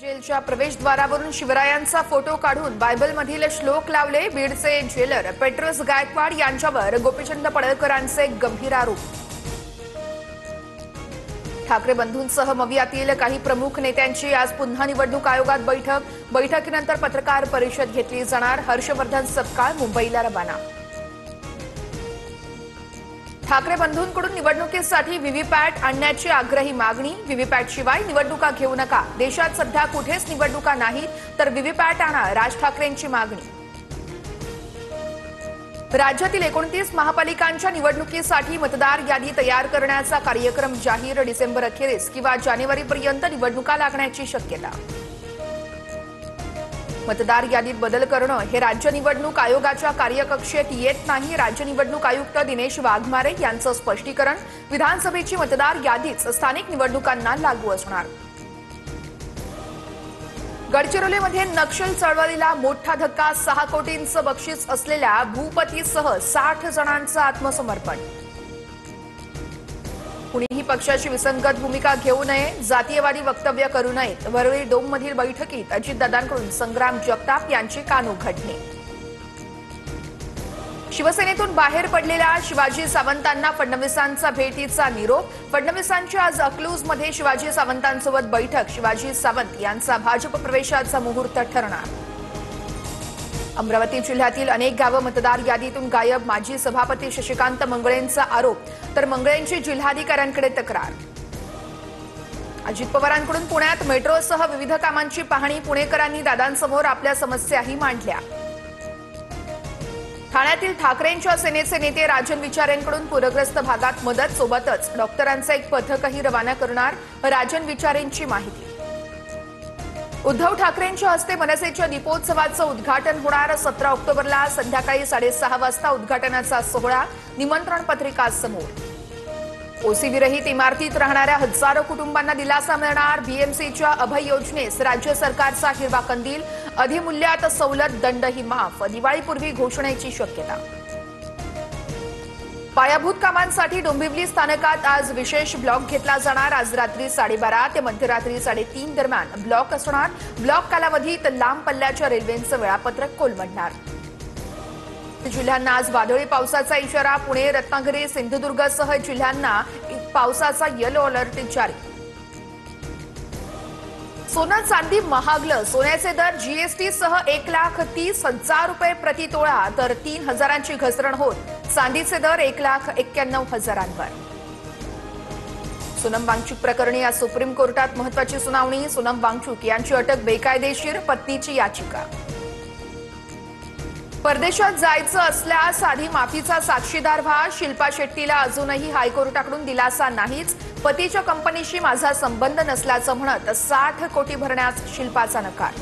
जेलच्या प्रवेशद्वारावरून शिवरायांचा फोटो काढून बायबलमधील श्लोक लावले। बीडचे ज्वेलर पेट्रोस गायकवाड यांच्यावर गोपीचंद पडळकरांचे गंभीर आरोप। ठाकरे बंधूंसह मवियातील काही प्रमुख नेत्यांची आज पुन्हा निवडणूक आयोगात बैठकीनंतर पत्रकार परिषद घेतली जाणार। हर्षवर्धन सपकाळ मुंबईला रवाना। ठाकरे बंधूंकडून निवडणुकीसाठी व्हीव्हीपॅट आणण्याची आग्रही मागणी। व्हीव्हीपॅट शिवाय निवडणुका घेऊ नका। देशात सध्या कुठेच निवडणुका नाहीत तर व्हीव्हीपॅट आणा, राज ठाकरेंची मागणी। राज्यातील 29 महापालिकांच्या निवडणुकीसाठी मतदार यादी तयार करण्याचा कार्यक्रम जाहीर। डिसेंबर अखेरीस किंवा जानेवारीपर्यंत निवडणुका लागण्याची शक्यता। मतदार यादीत बदल करणं हे राज्य निवडणूक आयोगाच्या कार्यकक्षेत येत नाही। राज्य निवडणूक आयुक्त दिनेश वाघमारे यांचं स्पष्टीकरण। विधानसभेची मतदार यादीच स्थानिक निवडणुकांना लागू असणार। गडचिरोलीमध्ये नक्षल चळवळीला मोठा धक्का। 6 कोटींचं बक्षीस असलेल्या भूपतीसह 60 जणांचं आत्मसमर्पण। कुणीही पक्षाची विसंगत भूमिका घेऊ नये, जातीयवादी वक्तव्य करू नयेत। वरळी डोममधील बैठकीत अजितदादांकडून संग्राम जगताप यांची कानउघडणी। शिवसेनेतून बाहेर पडलेल्या शिवाजी सावंतांना फडणवीसांचा भेटीचा निरोप। फडणवीसांची आज अकलूजमध्ये शिवाजी सावंतांसोबत बैठक। शिवाजी सावंत यांचा भाजप प्रवेशाचा मुहूर्त ठरणार। अमरावती जिल्ह्यातील अनेक गावं मतदार यादीतून गायब। माजी सभापती शशिकांत मंगळेंचा आरोप, तर मंगळेंची जिल्हाधिकाऱ्यांकडे तक्रार। अजित पवारांकडून पुण्यात मेट्रोसह विविध कामांची पाहणी। पुणेकरांनी दादांसमोर आपल्या समस्याही मांडल्या। ठाण्यातील ठाकरेंच्या सेनेचे नेते राजन विचारेंकडून पूरग्रस्त भागात मदत, सोबतच डॉक्टरांचं एक पथकही रवाना करणार। राजन विचारेंची माहिती। उद्धव ठाकरेंच्या हस्ते मनसेच्या दीपोत्सवाचं उद्घाटन होणार। 17 ऑक्टोबरला संध्याकाळी 6:30 वाजता उद्घाटनाचा सोहळा। निमंत्रण पत्रिका समोर। ओसी विरहित इमारतीत राहणाऱ्या हजारो कुटुंबांना दिलासा मिळणार। बीएमसीच्या अभय योजनेस राज्य सरकारचा हिरवा कंदील। अधिमूल्यात सवलत, दंडही माफ। दिवाळीपूर्वी घोषणेची शक्यता। पायाभूत कामांसाठी डोंबिवली स्थानकात आज विशेष ब्लॉक घेतला जाणार। आज रात्री 12:30 ते मध्यरात्री 3:30 दरम्यान ब्लॉक असणार। ब्लॉक कालावधीत लांब पल्ल्याच्या रेल्वेचं वेळापत्रक कोलमडणार। जिल्ह्यांना आज वादळी पावसाचा इशारा। पुणे, रत्नागिरी, सिंधुदुर्गसह जिल्ह्यांना पावसाचा येलो अलर्ट जारी। सोनं चांदी महागलं। सोन्याचे दर जीएसटीसह 1,30,000 रुपये प्रति तोळा, तर 3 हजारांची घसरण होत चांदीचे दर 1,91,000वर। सोनम वांगचूक प्रकरणी आज सुप्रीम कोर्टात महत्वाची सुनावणी। सोनम वांगचूक यांची अटक बेकायदेशीर, पत्नीची याचिका। परदेशात जायचं असल्यास आधी माफीचा साक्षीदार व्हा। शिल्पा शेट्टीला अजूनही हायकोर्टाकडून दिलासा नाहीच। पतीच्या कंपनीशी माझा संबंध नसल्याचं म्हणत 60 कोटी भरण्यास शिल्पाचा नकार।